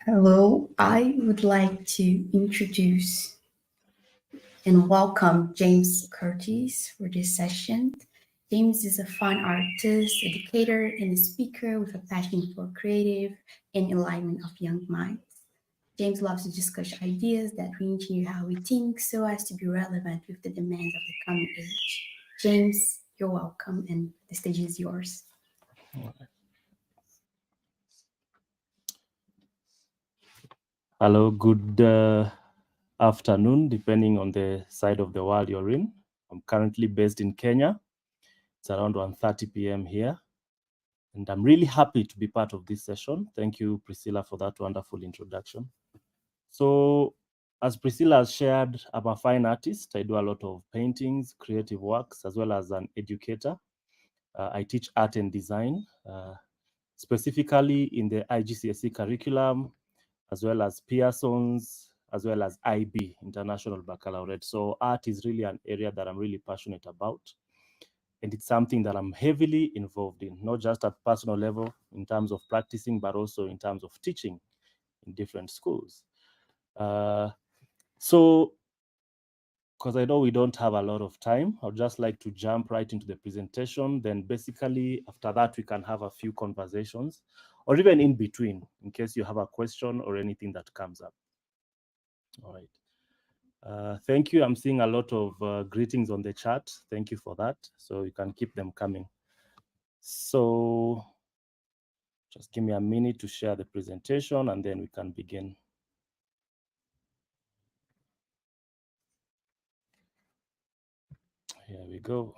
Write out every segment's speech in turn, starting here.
Hello, I would like to introduce and welcome James Curtis for this session. James is a fine artist, educator, and a speaker with a passion for creative and alignment of young minds. James loves to discuss ideas that reengineer how we think so as to be relevant with the demands of the coming age. James, you're welcome, and the stage is yours. Hello, good afternoon, depending on the side of the world you're in. I'm currently based in Kenya. It's around 1:30 p.m. here, and I'm really happy to be part of this session. Thank you, Priscilla, for that wonderful introduction. So, as Priscilla has shared, I'm a fine artist. I do a lot of paintings, creative works, as well as an educator. I teach art and design, specifically in the IGCSE curriculum, as well as Pearson's, as well as IB, International Baccalaureate. So art is really an area that I'm really passionate about. And it's something that I'm heavily involved in, not just at personal level in terms of practicing, but also in terms of teaching in different schools. So, because I know we don't have a lot of time, I'd just like to jump right into the presentation. Then basically after that, we can have a few conversations or even in between in case you have a question or anything that comes up. All right. Thank you. I'm seeing a lot of greetings on the chat. Thank you for that. So you can keep them coming. So just give me a minute to share the presentation and then we can begin. Here we go.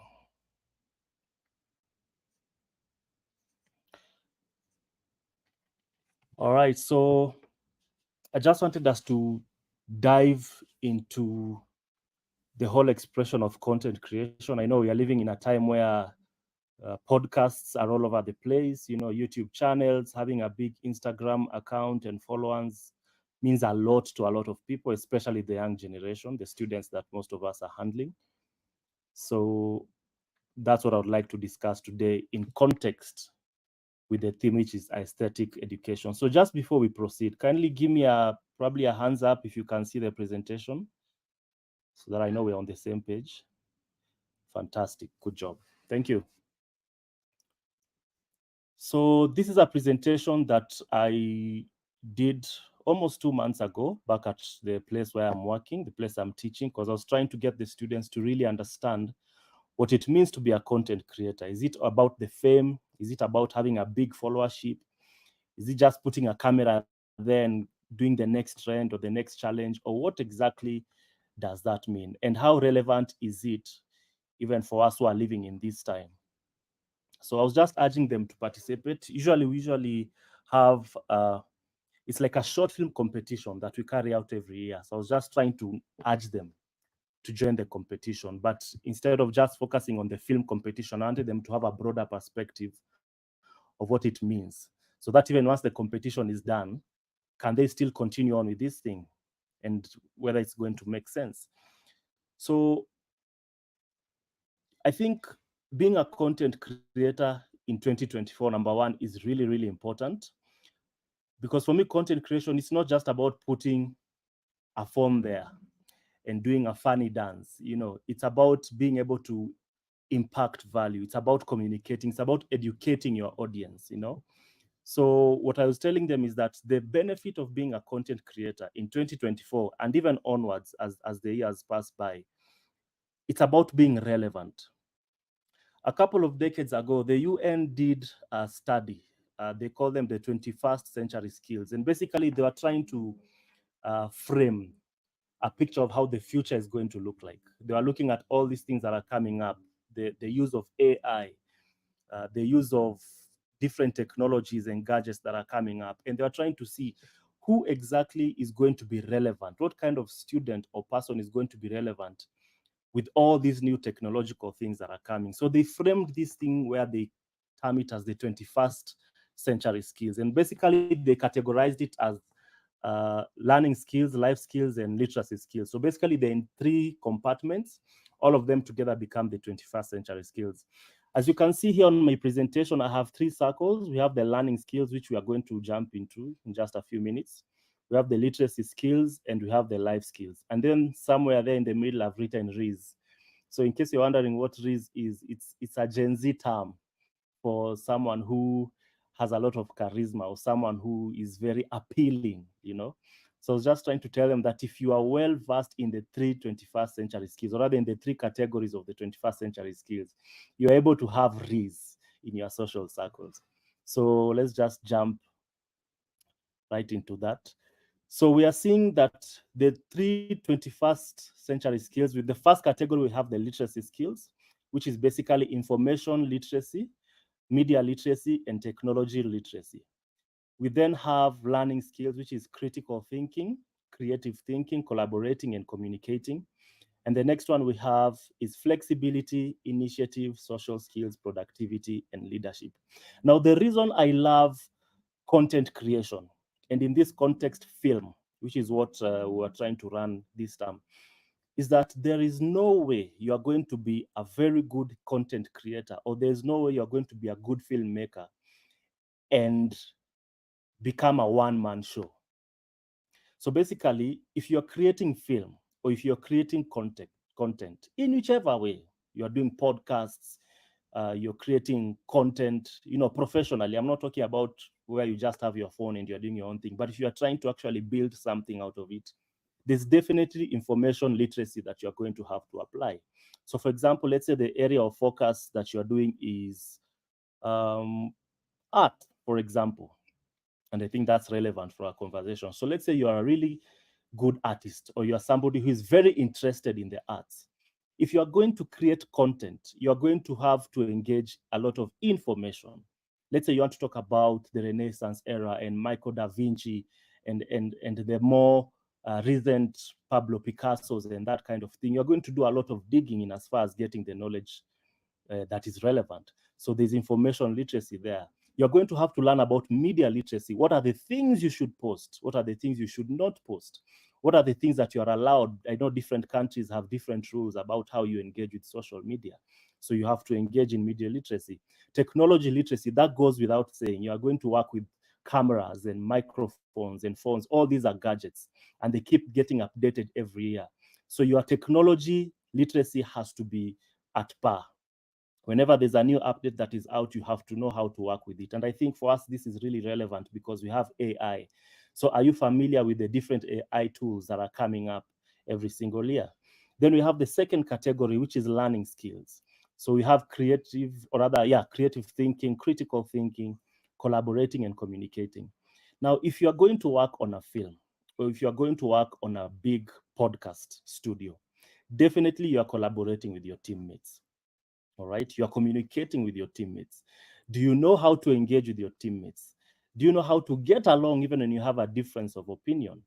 All right. So I just wanted us to dive into the whole expression of content creation. I know we are living in a time where podcasts are all over the place, YouTube channels, having a big Instagram account and followers means a lot to a lot of people, especially the young generation, the students that most of us are handling. So that's what I would like to discuss today in context with the theme, which is aesthetic education. So just before we proceed, kindly give me probably a hands up if you can see the presentation so that I know we're on the same page. Fantastic. Good job. Thank you. So this is a presentation that I did almost 2 months ago back at the place where I'm working, the place I'm teaching, because I was trying to get the students to really understand what it means to be a content creator. Is it about the fame? Is it about having a big followership? Is it just putting a camera there and doing the next trend or the next challenge? Or what exactly does that mean? And how relevant is it even for us who are living in this time? So I was just urging them to participate. We usually have it's like a short film competition that we carry out every year. So I was just trying to urge them to join the competition. But instead of just focusing on the film competition, I wanted them to have a broader perspective of what it means. So that even once the competition is done, can they still continue on with this thing and whether it's going to make sense. So I think being a content creator in 2024, number one, is really, really important. Because for me, content creation is not just about putting a form there and doing a funny dance. It's about being able to impact value. It's about communicating. It's about educating your audience. So what I was telling them is that the benefit of being a content creator in 2024 and even onwards as the years pass by, it's about being relevant. A couple of decades ago, the UN did a study. They call them the 21st century skills. And basically, they were trying to frame a picture of how the future is going to look like. They are looking at all these things that are coming up, the use of AI, the use of different technologies and gadgets that are coming up. And they are trying to see who exactly is going to be relevant, what kind of student or person is going to be relevant with all these new technological things that are coming. So they framed this thing where they term it as the 21st century skills. And basically they categorized it as learning skills, life skills, and literacy skills. So basically they're in 3 compartments. All of them together become the 21st century skills. As you can see here on my presentation, I have 3 circles. We have the learning skills, which we are going to jump into in just a few minutes. we have the literacy skills, and we have the life skills. And then somewhere there in the middle, I've written RIS. So in case you're wondering what RIS is, it's a Gen Z term for someone who has a lot of charisma or someone who is very appealing, you know. So I was just trying to tell them that if you are well versed in the 21st century skills, or rather in the 3 categories of the 21st century skills, you're able to have RIS in your social circles. So let's just jump right into that. So we are seeing that the 3 21st century skills, with the first category, we have the literacy skills, which is basically information literacy, media literacy, and technology literacy. We then have learning skills, which is critical thinking, creative thinking, collaborating, and communicating. And the next one we have is flexibility, initiative, social skills, productivity, and leadership. Now, the reason I love content creation, and in this context, film, which is what we are trying to run this term, is that there is no way you are going to be a very good content creator, or there's no way you're going to be a good filmmaker and become a one-man show. So basically, if you're creating film or if you're creating content in whichever way, you're doing podcasts, you're creating content, you know, professionally. I'm not talking about where you just have your phone and you're doing your own thing, but if you're trying to actually build something out of it, there's definitely information literacy that you're going to have to apply. So for example, let's say the area of focus that you're doing is art, for example. And I think that's relevant for our conversation. So let's say you are a really good artist, or you are somebody who is very interested in the arts. If you are going to create content, you are going to have to engage a lot of information. Let's say you want to talk about the Renaissance era and Michael da Vinci and the more recent Pablo Picasso's and that kind of thing. You're going to do a lot of digging in as far as getting the knowledge that is relevant. So there's information literacy there. You're going to have to learn about media literacy. What are the things you should post? What are the things you should not post? What are the things that you are allowed? I know different countries have different rules about how you engage with social media. So you have to engage in media literacy. Technology literacy, that goes without saying. You are going to work with cameras and microphones and phones. All these are gadgets, and they keep getting updated every year. So your technology literacy has to be at par. Whenever there's a new update that is out, you have to know how to work with it. And I think for us, this is really relevant because we have AI. So are you familiar with the different AI tools that are coming up every single year? Then we have the second category, which is learning skills. So we have creative thinking, critical thinking, collaborating, and communicating. Now, if you are going to work on a film, or if you are going to work on a big podcast studio, definitely you are collaborating with your teammates. All right, you are communicating with your teammates. Do you know how to engage with your teammates? Do you know how to get along even when you have a difference of opinion?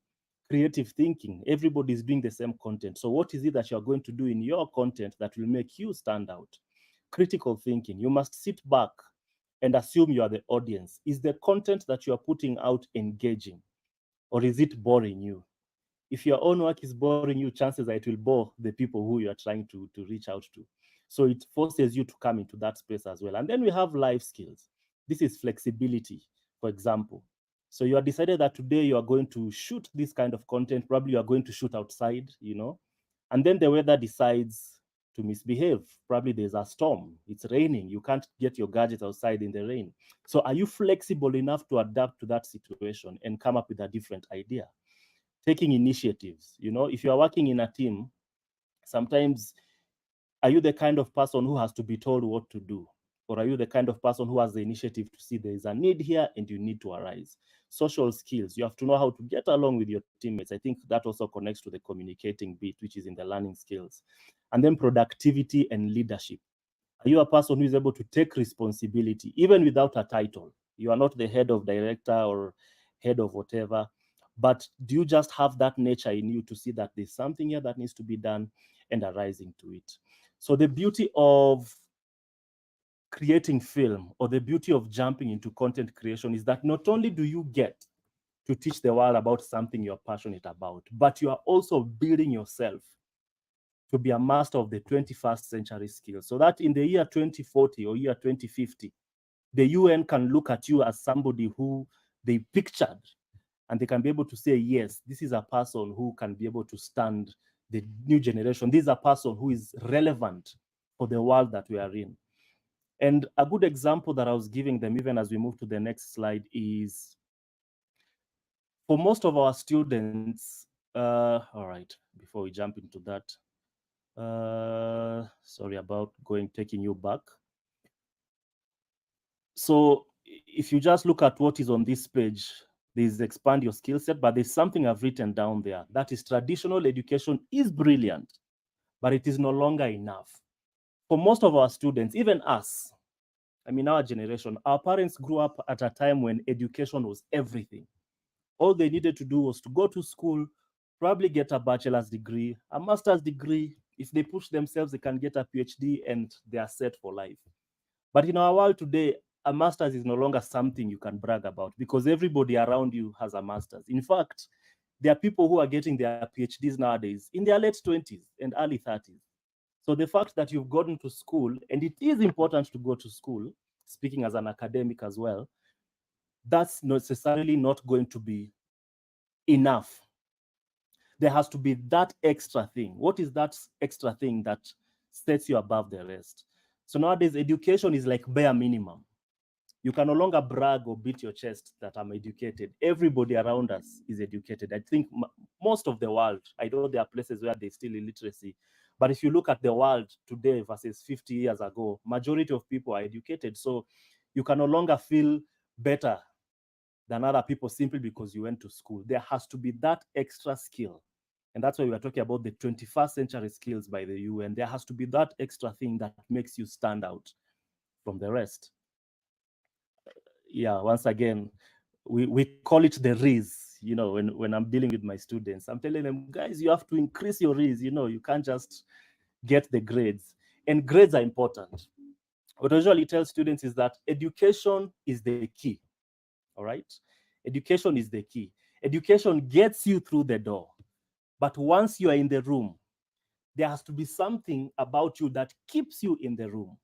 Creative thinking, everybody is doing the same content. So what is it that you're going to do in your content that will make you stand out? Critical thinking, you must sit back and assume you are the audience. Is the content that you are putting out engaging, or is it boring you? If your own work is boring you, chances are it will bore the people who you are trying to reach out to. So it forces you to come into that space as well. And then we have life skills. This is flexibility, for example. So you are decided that today you are going to shoot this kind of content. Probably you are going to shoot outside, you know, and then the weather decides to misbehave. Probably there's a storm. It's raining. You can't get your gadgets outside in the rain. So are you flexible enough to adapt to that situation and come up with a different idea? Taking initiatives, you know, if you are working in a team, sometimes are you the kind of person who has to be told what to do? Or are you the kind of person who has the initiative to see there is a need here and you need to arise? Social skills, you have to know how to get along with your teammates. I think that also connects to the communicating bit, which is in the learning skills. And then productivity and leadership. Are you a person who is able to take responsibility, even without a title? You are not the head of director or head of whatever, but do you just have that nature in you to see that there's something here that needs to be done and arising to it? So the beauty of creating film, or the beauty of jumping into content creation, is that not only do you get to teach the world about something you're passionate about, but you are also building yourself to be a master of the 21st century skills. So that in the year 2040 or year 2050, the UN can look at you as somebody who they pictured and they can be able to say, yes, this is a person who can be able to stand the new generation. This is a person who is relevant for the world that we are in. And a good example that I was giving them, even as we move to the next slide, is for most of our students, all right, before we jump into that, sorry about taking you back. So if you just look at what is on this page, there's expand your skill set, but there's something I've written down there. That is, traditional education is brilliant, but it is no longer enough. For most of our students, even us, I mean, our generation, our parents grew up at a time when education was everything. All they needed to do was to go to school, probably get a bachelor's degree, a master's degree. If they push themselves, they can get a PhD and they are set for life. But in our world today, a master's is no longer something you can brag about because everybody around you has a master's. In fact, there are people who are getting their PhDs nowadays in their late 20s and early 30s. So the fact that you've gotten to school, and it is important to go to school, speaking as an academic as well, that's necessarily not going to be enough. There has to be that extra thing. What is that extra thing that sets you above the rest? So nowadays, education is like bare minimum. You can no longer brag or beat your chest that I'm educated. Everybody around us is educated. I think most of the world, I know there are places where there's still illiteracy, but if you look at the world today versus 50 years ago, majority of people are educated. So you can no longer feel better than other people simply because you went to school. There has to be that extra skill. And that's why we are talking about the 21st century skills by the UN. There has to be that extra thing that makes you stand out from the rest. Yeah, once again, we call it the RIS. You know, when I'm dealing with my students, I'm telling them, guys, you have to increase your RIS. You know, you can't just get the grades. And grades are important. What I usually tell students is that education is the key. All right? Education is the key. Education gets you through the door. But once you are in the room, there has to be something about you that keeps you in the room.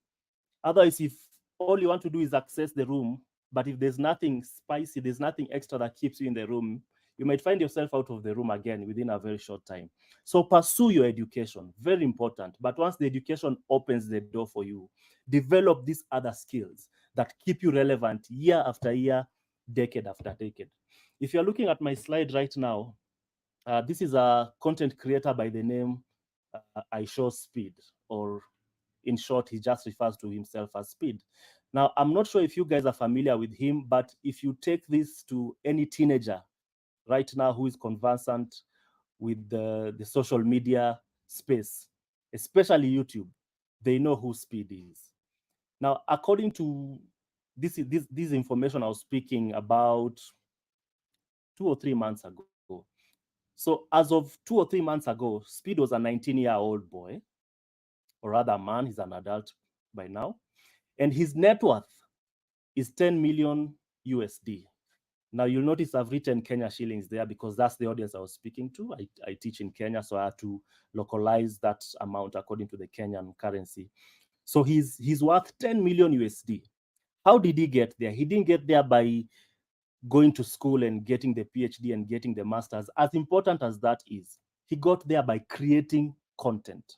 Otherwise, if all you want to do is access the room, but if there's nothing spicy, there's nothing extra that keeps you in the room, you might find yourself out of the room again within a very short time. So pursue your education, very important. But once the education opens the door for you, develop these other skills that keep you relevant year after year, decade after decade. If you're looking at my slide right now, this is a content creator by the name iShowSpeed, or in short, he just refers to himself as Speed. Now, I'm not sure if you guys are familiar with him, but if you take this to any teenager right now who is conversant with the social media space, especially YouTube, they know who Speed is. Now, according to this information I was speaking about 2 or 3 months ago. So as of 2 or 3 months ago, Speed was a 19-year-old boy, or rather man, he's an adult by now. And his net worth is 10 million USD. Now you'll notice I've written Kenya shillings there because that's the audience I was speaking to. I teach in Kenya, so I had to localize that amount according to the Kenyan currency. So he's worth 10 million USD. How did he get there? He didn't get there by going to school and getting the PhD and getting the master's. As important as that is, he got there by creating content.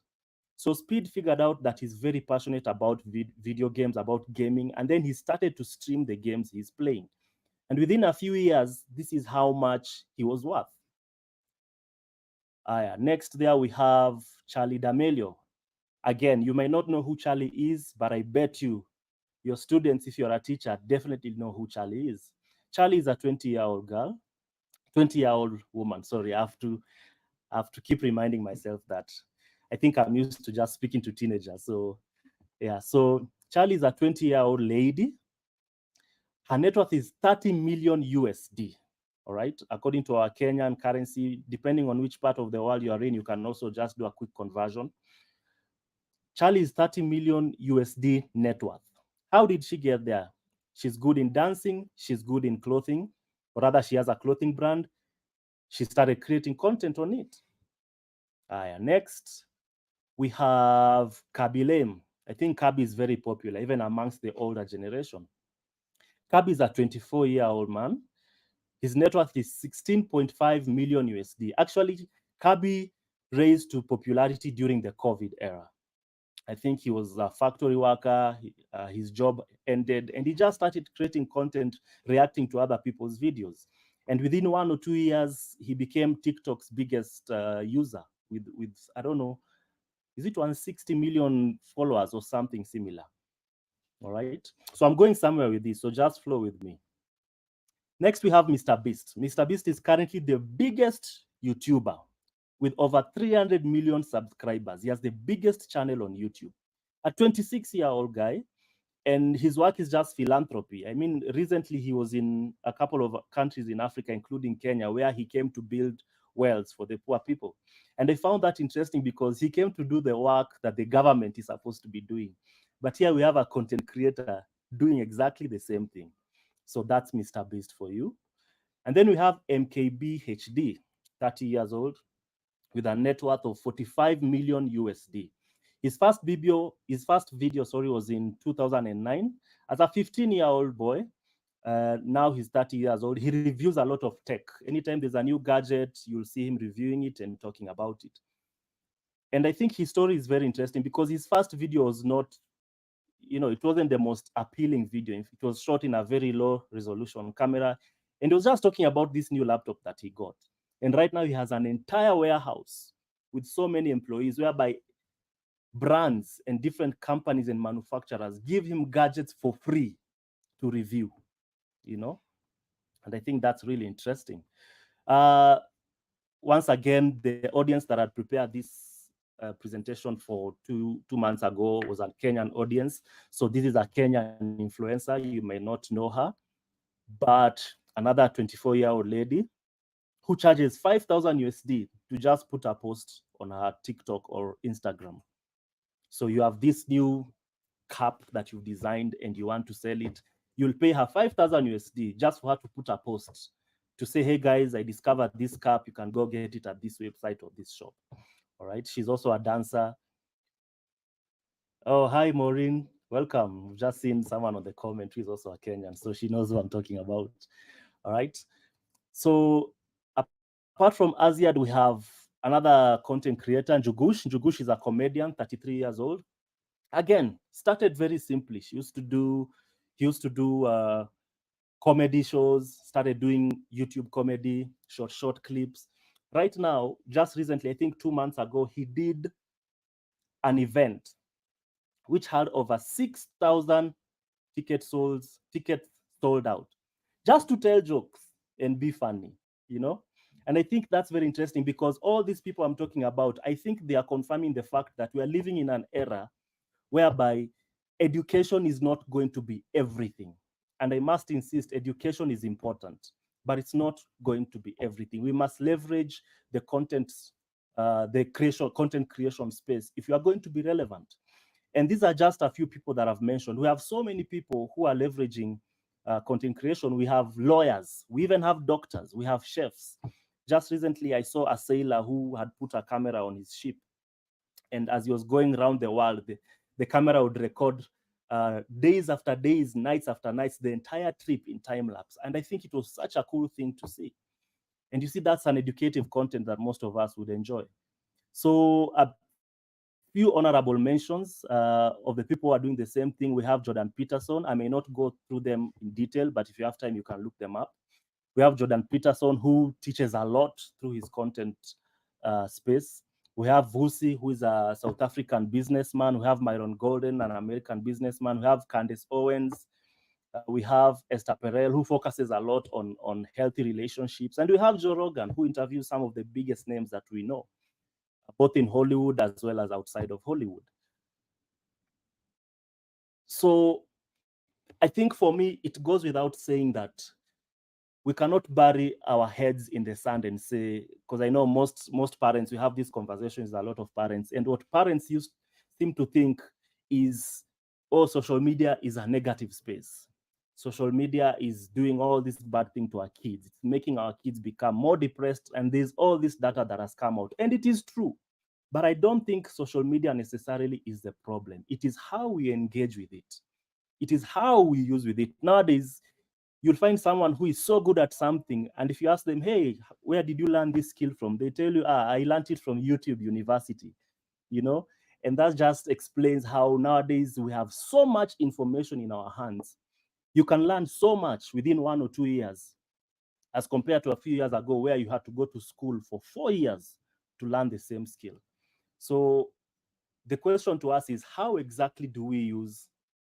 So Speed figured out that he's very passionate about video games, about gaming, and then he started to stream the games he's playing. And within a few years, this is how much he was worth. Next there we have Charlie D'Amelio. Again, you may not know who Charlie is, but I bet you your students, if you're a teacher, definitely know who Charlie is. Charlie is a 20-year-old girl, 20-year-old woman. Sorry, I have to keep reminding myself that I think I'm used to just speaking to teenagers. So yeah, so Charlie is a 20-year-old lady. Her net worth is 30 million USD. All right, according to our Kenyan currency, depending on which part of the world you are in, you can also just do a quick conversion. Charlie is 30 million USD net worth. How did she get there? She's good in dancing. She's good in clothing, or rather, she has a clothing brand. She started creating content on it. Next, we have Kabi Lame. I think Kabi is very popular, even amongst the older generation. Kabi is a 24-year-old man. His net worth is 16.5 million USD. Actually, Kirby raised to popularity during the COVID era. I think he was a factory worker, his job ended, and he just started creating content, reacting to other people's videos. And within 1 or 2 years, he became TikTok's biggest user with, I don't know, is it 160 million followers or something similar? All right. So I'm going somewhere with this, so just flow with me. Next, we have Mr. Beast. Mr. Beast is currently the biggest YouTuber with over 300 million subscribers. He has the biggest channel on YouTube. A 26-year-old guy, and his work is just philanthropy. I mean, recently he was in a couple of countries in Africa, including Kenya, where he came to build wells for the poor people. And I found that interesting because he came to do the work that the government is supposed to be doing. But here we have a content creator doing exactly the same thing. So that's Mr. Beast for you. And then we have MKB HD, 30 years old, with a net worth of 45 million USD. His first video, was in 2009. As a 15-year-old boy, now he's 30 years old. He reviews a lot of tech. Anytime there's a new gadget, you'll see him reviewing it and talking about it. And I think his story is very interesting because his first video was not, it wasn't the most appealing video. It was shot in a very low resolution camera. And he was just talking about this new laptop that he got. And right now he has an entire warehouse with so many employees whereby brands and different companies and manufacturers give him gadgets for free to review, and I think that's really interesting. Once again, the audience that had prepared this presentation for two months ago was a Kenyan audience. So this is a Kenyan influencer. You may not know her, but another 24-year-old lady who charges 5,000 USD to just put a post on her TikTok or Instagram. So you have this new cap that you've designed and you want to sell it. You'll pay her 5,000 USD just for her to put a post to say, hey guys, I discovered this cap. You can go get it at this website or this shop. All right. She's also a dancer. Oh, hi, Maureen. Welcome. We've just seen someone on the comment who is also a Kenyan, so she knows who I'm talking about. All right. So apart from Aziad, we have another content creator, Njugush. Njugush is a comedian, 33 years old. Again, started very simply. He used to do comedy shows, started doing YouTube comedy, short clips. Right now, just recently, I think 2 months ago, he did an event which had over 6,000 tickets sold out, just to tell jokes and be funny, And I think that's very interesting because all these people I'm talking about, I think they are confirming the fact that we are living in an era whereby education is not going to be everything. And I must insist, education is important, but it's not going to be everything. We must leverage the content creation space if you are going to be relevant. And these are just a few people that I've mentioned. We have so many people who are leveraging content creation. We have lawyers, we even have doctors, we have chefs. Just recently, I saw a sailor who had put a camera on his ship. And as he was going around the world, the camera would record days after days, nights after nights, the entire trip in time lapse. And I think it was such a cool thing to see. And you see, that's an educative content that most of us would enjoy. So a few honorable mentions of the people who are doing the same thing. We have Jordan Peterson. I may not go through them in detail, but if you have time, you can look them up. We have Jordan Peterson, who teaches a lot through his content space. We have Vusi, who is a South African businessman. We have Myron Golden, an American businessman. We have Candace Owens. We have Esther Perel, who focuses a lot on healthy relationships. And we have Joe Rogan, who interviews some of the biggest names that we know, both in Hollywood as well as outside of Hollywood. So I think for me, it goes without saying that we cannot bury our heads in the sand and say, because I know most parents, we have these conversations with a lot of parents, and what parents seem to think is, oh, social media is a negative space. Social media is doing all this bad thing to our kids. It's making our kids become more depressed, and there's all this data that has come out, and it is true. But I don't think social media necessarily is the problem. It is how we engage with it. It is how we use with it. Nowadays, You'll find someone who is so good at something, and if you ask them, hey, where did you learn this skill from? They tell you, I learned it from YouTube University, you know? And that just explains how nowadays we have so much information in our hands. You can learn so much within 1 or 2 years, as compared to a few years ago where you had to go to school for 4 years to learn the same skill. So the question to us is, how exactly do we use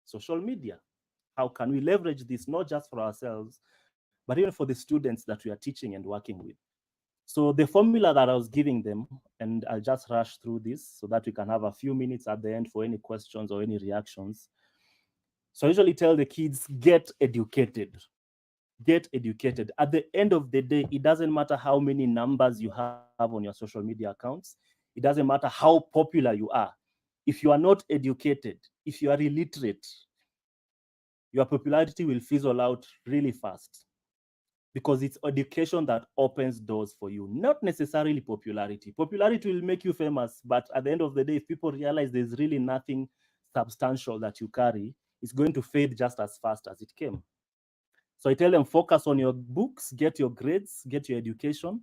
social media? How can we leverage this, not just for ourselves, but even for the students that we are teaching and working with? So the formula that I was giving them, and I'll just rush through this so that we can have a few minutes at the end for any questions or any reactions. So I usually tell the kids, get educated. Get educated. At the end of the day, it doesn't matter how many numbers you have on your social media accounts. It doesn't matter how popular you are. If you are not educated, if you are illiterate, your popularity will fizzle out really fast, because it's education that opens doors for you, not necessarily popularity. Popularity will make you famous, but at the end of the day, if people realize there's really nothing substantial that you carry, it's going to fade just as fast as it came. So I tell them, focus on your books, get your grades, get your education.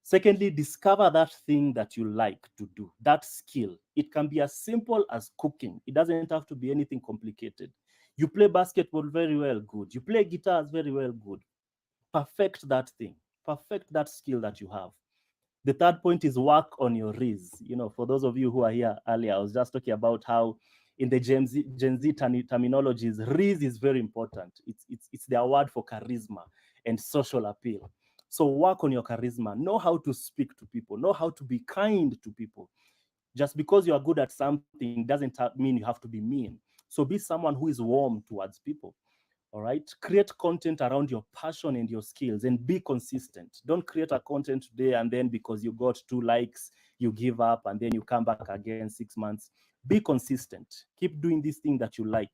Secondly, discover that thing that you like to do, that skill. It can be as simple as cooking. It doesn't have to be anything complicated. You play basketball very well, good. You play guitars very well, good. Perfect that thing. Perfect that skill that you have. The third point is work on your Riz. You know, for those of you who are here earlier, I was just talking about how in the Gen Z terminologies, Riz is very important. It's their word for charisma and social appeal. So work on your charisma. Know how to speak to people. Know how to be kind to people. Just because you are good at something doesn't mean you have to be mean. So be someone who is warm towards people. All right. Create content around your passion and your skills, and be consistent. Don't create a content today and then because you got 2 likes, you give up and then you come back again 6 months. Be consistent. Keep doing this thing that you like.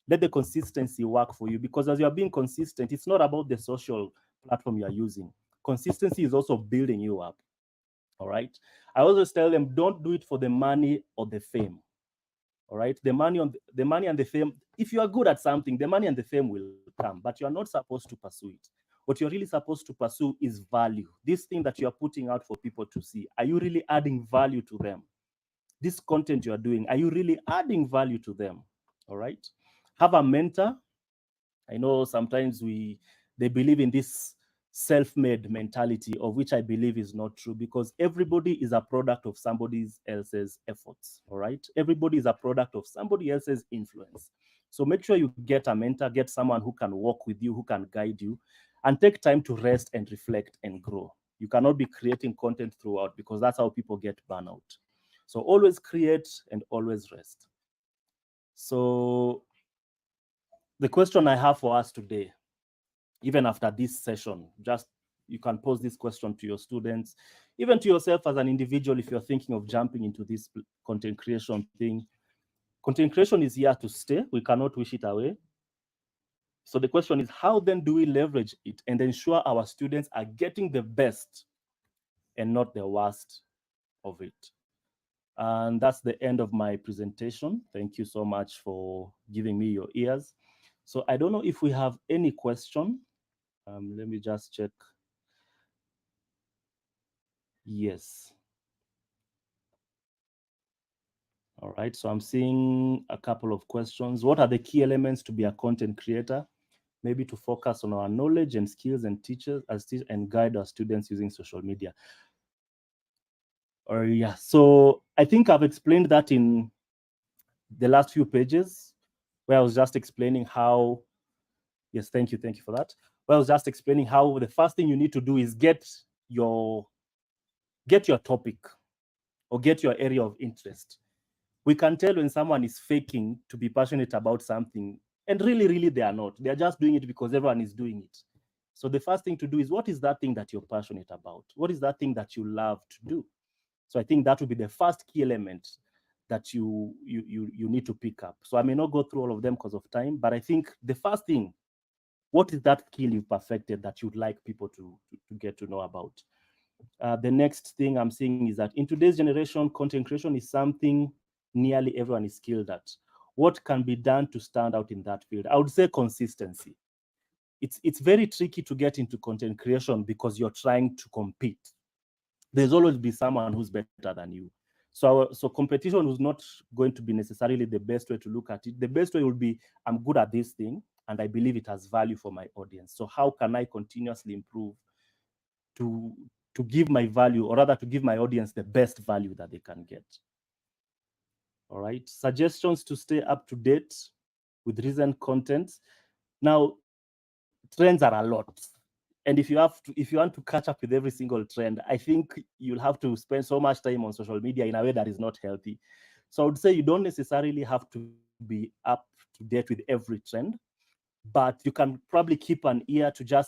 Let the consistency work for you, because as you are being consistent, it's not about the social platform you are using. Consistency is also building you up. All right. I always tell them, don't do it for the money or the fame. All right, the money and the fame. If you are good at something, the money and the fame will come, but you are not supposed to pursue it. What you're really supposed to pursue is value. This thing that you are putting out for people to see, are you really adding value to them? This content you are doing, are you really adding value to them? All right. Have a mentor. I know sometimes they believe in this self-made mentality, of which I believe is not true, because everybody is a product of somebody else's efforts. All right. Everybody is a product of somebody else's influence. So make sure you get a mentor, get someone who can walk with you, who can guide you, and take time to rest and reflect and grow. You cannot be creating content throughout, because that's how people get burnout. So always create and always rest. So the question I have for us today, even after this session, just you can pose this question to your students, even to yourself as an individual, if you're thinking of jumping into this content creation thing. Content creation is here to stay. We cannot wish it away. So the question is, how then do we leverage it and ensure our students are getting the best and not the worst of it? And that's the end of my presentation. Thank you so much for giving me your ears. So I don't know if we have any question. Let me just check. Yes. All right, so I'm seeing a couple of questions. What are the key elements to be a content creator? Maybe to focus on our knowledge and skills and and guide our students using social media. Or yeah, so I think I've explained that in the last few pages, where I was just explaining how, yes, thank you for that. Where I was just explaining how the first thing you need to do is get your topic or get your area of interest. We can tell when someone is faking to be passionate about something, and really they are not. They are just doing it because everyone is doing it. So the first thing to do is, what is that thing that you're passionate about? What is that thing that you love to do? So I think that would be the first key element that you need to pick up. So I may not go through all of them because of time, but I think the first thing, what is that skill you've perfected that you'd like people to get to know about? The next thing I'm seeing is that in today's generation, content creation is something nearly everyone is skilled at. What can be done to stand out in that field? I would say consistency. it's very tricky to get into content creation because you're trying to compete. There's always be someone who's better than you. So competition is not going to be necessarily the best way to look at it. The best way would be, I'm good at this thing and I believe it has value for my audience. So how can I continuously improve to give my value, or rather to give my audience the best value that they can get? All right. Suggestions to stay up to date with recent content. Now, trends are a lot. And if you want to catch up with every single trend, I think you'll have to spend so much time on social media in a way that is not healthy. So I would say you don't necessarily have to be up to date with every trend, but you can probably keep an ear to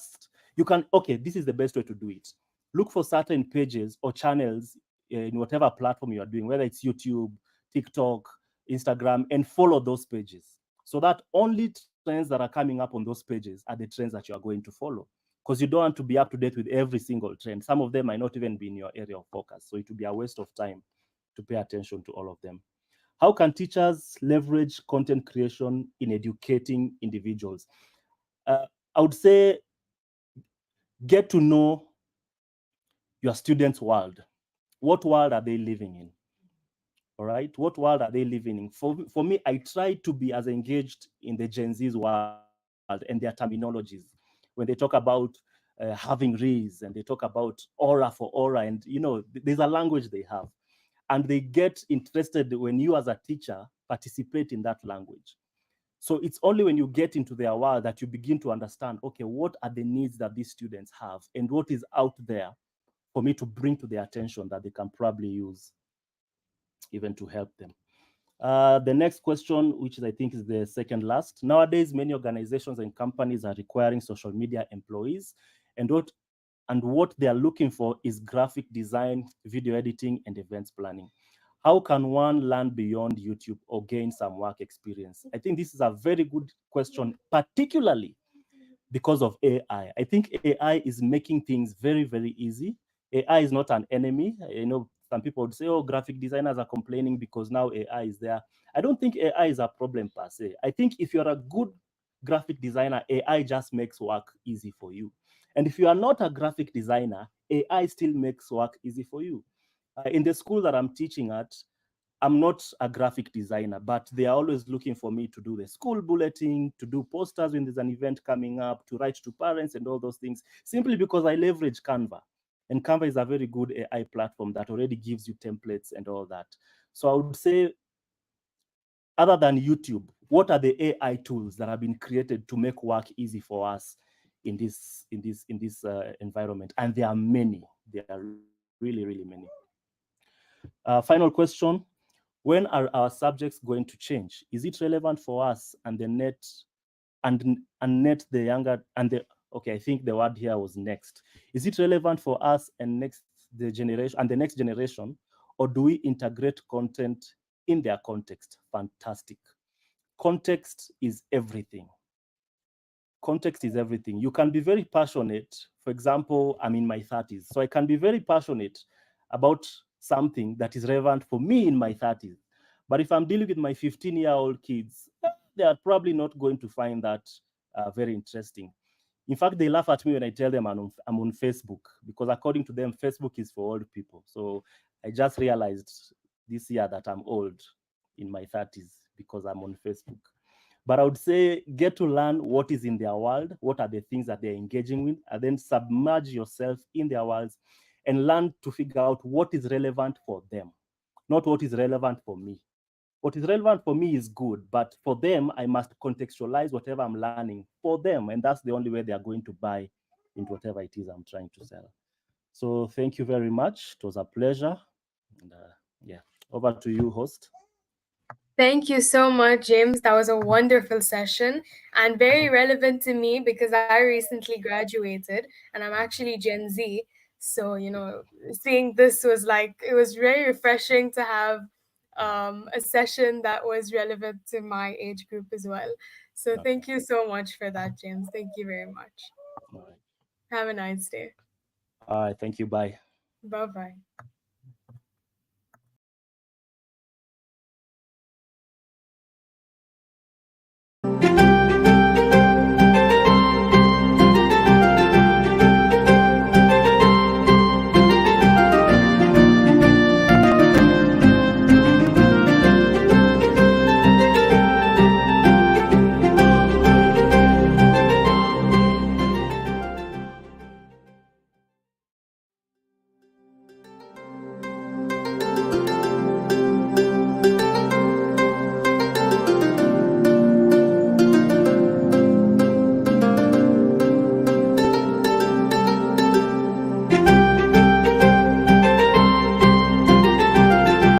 okay, this is the best way to do it. Look for certain pages or channels in whatever platform you are doing, whether it's YouTube, TikTok, Instagram, and follow those pages, so that only trends that are coming up on those pages are the trends that you are going to follow. Because you don't want to be up to date with every single trend. Some of them might not even be in your area of focus. So it will be a waste of time to pay attention to all of them. How can teachers leverage content creation in educating individuals? I would say get to know your students' world. What world are they living in? All right, what world are they living in? For me, I try to be as engaged in the Gen Z's world and their terminologies. When they talk about having rays, and they talk about aura for aura, and there's a language they have, and they get interested when you as a teacher participate in that language. So it's only when you get into their world that you begin to understand, okay, what are the needs that these students have, and what is out there for me to bring to their attention that they can probably use even to help them. The next question, which I think is the second last. Nowadays, many organizations and companies are requiring social media employees, and what they are looking for is graphic design, video editing, and events planning. How can one learn beyond YouTube or gain some work experience? I think this is a very good question, particularly because of AI. I think AI is making things very, very easy. AI is not an enemy. Some people would say, oh, graphic designers are complaining because now AI is there. I don't think AI is a problem per se. I think if you're a good graphic designer, AI just makes work easy for you. And if you are not a graphic designer, AI still makes work easy for you. In the school that I'm teaching at, I'm not a graphic designer, but they are always looking for me to do the school bulletin, to do posters when there's an event coming up, to write to parents and all those things, simply because I leverage Canva. And Canva is a very good AI platform that already gives you templates and all that. So I would say, other than YouTube, what are the AI tools that have been created to make work easy for us in this environment? And there are many. There are really, really many. Final question: when are our subjects going to change? Is it relevant for us and the net net the younger and the okay, I think the word here was next. Is it relevant for us and the next generation, or do we integrate content in their context? Fantastic. Context is everything. Context is everything. You can be very passionate. For example, I'm in my 30s, so I can be very passionate about something that is relevant for me in my 30s. But if I'm dealing with my 15-year-old kids, they are probably not going to find that very interesting. In fact, they laugh at me when I tell them I'm on Facebook, because according to them, Facebook is for old people. So I just realized this year that I'm old in my 30s because I'm on Facebook. But I would say get to learn what is in their world, what are the things that they're engaging with, and then submerge yourself in their worlds and learn to figure out what is relevant for them, not what is relevant for me. What is relevant for me is good, but for them, I must contextualize whatever I'm learning for them, and that's the only way they are going to buy into whatever it is I'm trying to sell. So thank you very much. It was a pleasure. And yeah, over to you, host. Thank you so much, James. That was a wonderful session and very relevant to me because I recently graduated and I'm actually Gen Z. So, seeing this was like, it was very refreshing to have a session that was relevant to my age group as well. So, Okay. thank you so much for that, James. Thank you very much. All right. Have a nice day. All right. Thank you. Bye. Bye bye.